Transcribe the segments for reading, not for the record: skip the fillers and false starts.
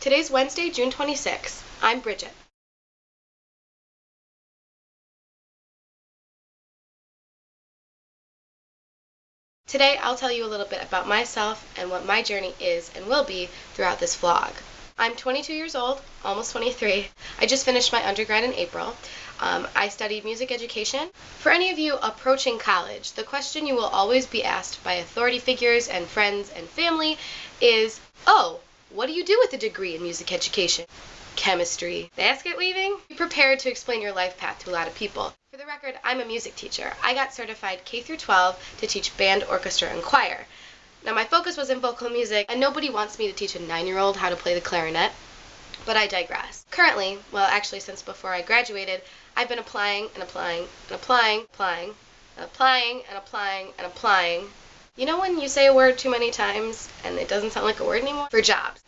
Today's Wednesday, June 26th. I'm Bridget. Today I'll tell you a little bit about myself and what my journey is and will be throughout this vlog. I'm 22 years old, almost 23. I just finished my undergrad in April. I studied music education. For any of you approaching college, the question you will always be asked by authority figures and friends and family is, oh, what do you do with a degree in music education? Chemistry. Basket weaving? Be prepared to explain your life path to a lot of people. For the record, I'm a music teacher. I got certified K through 12 to teach band, orchestra, and choir. Now my focus was in vocal music, and nobody wants me to teach a 9-year-old how to play the clarinet, but I digress. Currently, well actually since before I graduated, I've been applying and applying and applying, applying and applying and applying and applying. You know when you say a word too many times and it doesn't sound like a word anymore? For jobs.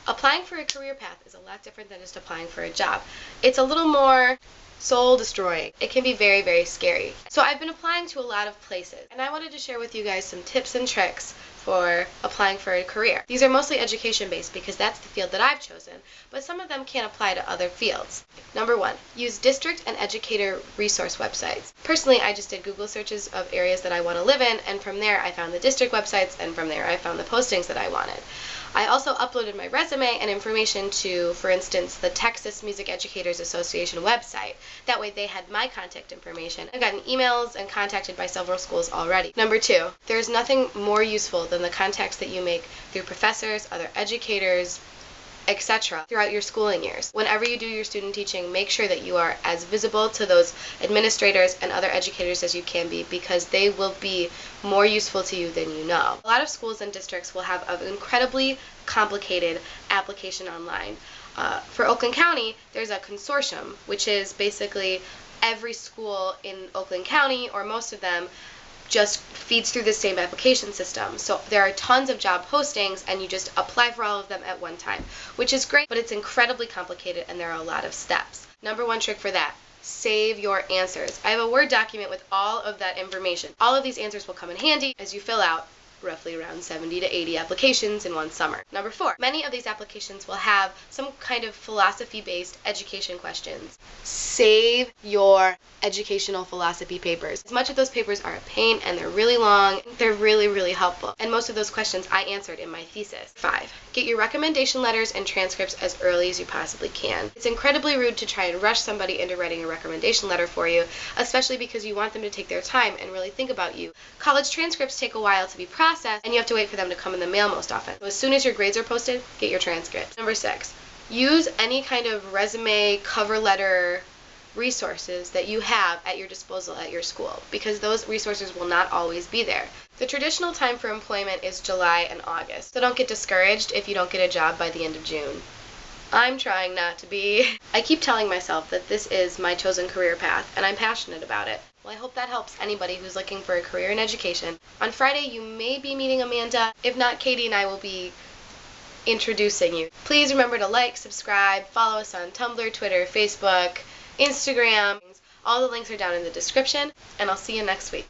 Applying for a career path is a lot different than just applying for a job. It's a little more soul destroying. It can be very, very scary. So I've been applying to a lot of places, and I wanted to share with you guys some tips and tricks for applying for a career. These are mostly education based because that's the field that I've chosen, but some of them can apply to other fields. Number 1, use district and educator resource websites. Personally, I just did Google searches of areas that I want to live in, and from there I found the district websites, and from there I found the postings that I wanted. I also uploaded my resume and information to, for instance, the Texas Music Educators Association website. That way they had my contact information. I've gotten emails and contacted by several schools already. Number 2, there's nothing more useful than the contacts that you make through professors, other educators, etc. throughout your schooling years. Whenever you do your student teaching, make sure that you are as visible to those administrators and other educators as you can be, because they will be more useful to you than you know. A lot of schools and districts will have an incredibly complicated application online. For Oakland County, there's a consortium, which is basically every school in Oakland County, or most of them, just feeds through the same application system. So there are tons of job postings and you just apply for all of them at one time, which is great, but it's incredibly complicated and there are a lot of steps. Number 1 trick for that, save your answers. I have a Word document with all of that information. All of these answers will come in handy as you fill out roughly around 70 to 80 applications in one summer. Number 4, many of these applications will have some kind of philosophy-based education questions. Save your educational philosophy papers. As much of those papers are a pain and they're really long, they're really, really helpful. And most of those questions I answered in my thesis. 5, get your recommendation letters and transcripts as early as you possibly can. It's incredibly rude to try and rush somebody into writing a recommendation letter for you, especially because you want them to take their time and really think about you. College transcripts take a while to be processed, and you have to wait for them to come in the mail most often. So as soon as your grades are posted, get your transcripts. Number 6, use any kind of resume, cover letter, resources that you have at your disposal at your school, because those resources will not always be there. The traditional time for employment is July and August, so don't get discouraged if you don't get a job by the end of June. I'm trying not to be. I keep telling myself that this is my chosen career path, and I'm passionate about it. Well, I hope that helps anybody who's looking for a career in education. On Friday, you may be meeting Amanda. If not, Katie and I will be introducing you. Please remember to like, subscribe, follow us on Tumblr, Twitter, Facebook, Instagram. All the links are down in the description, and I'll see you next week.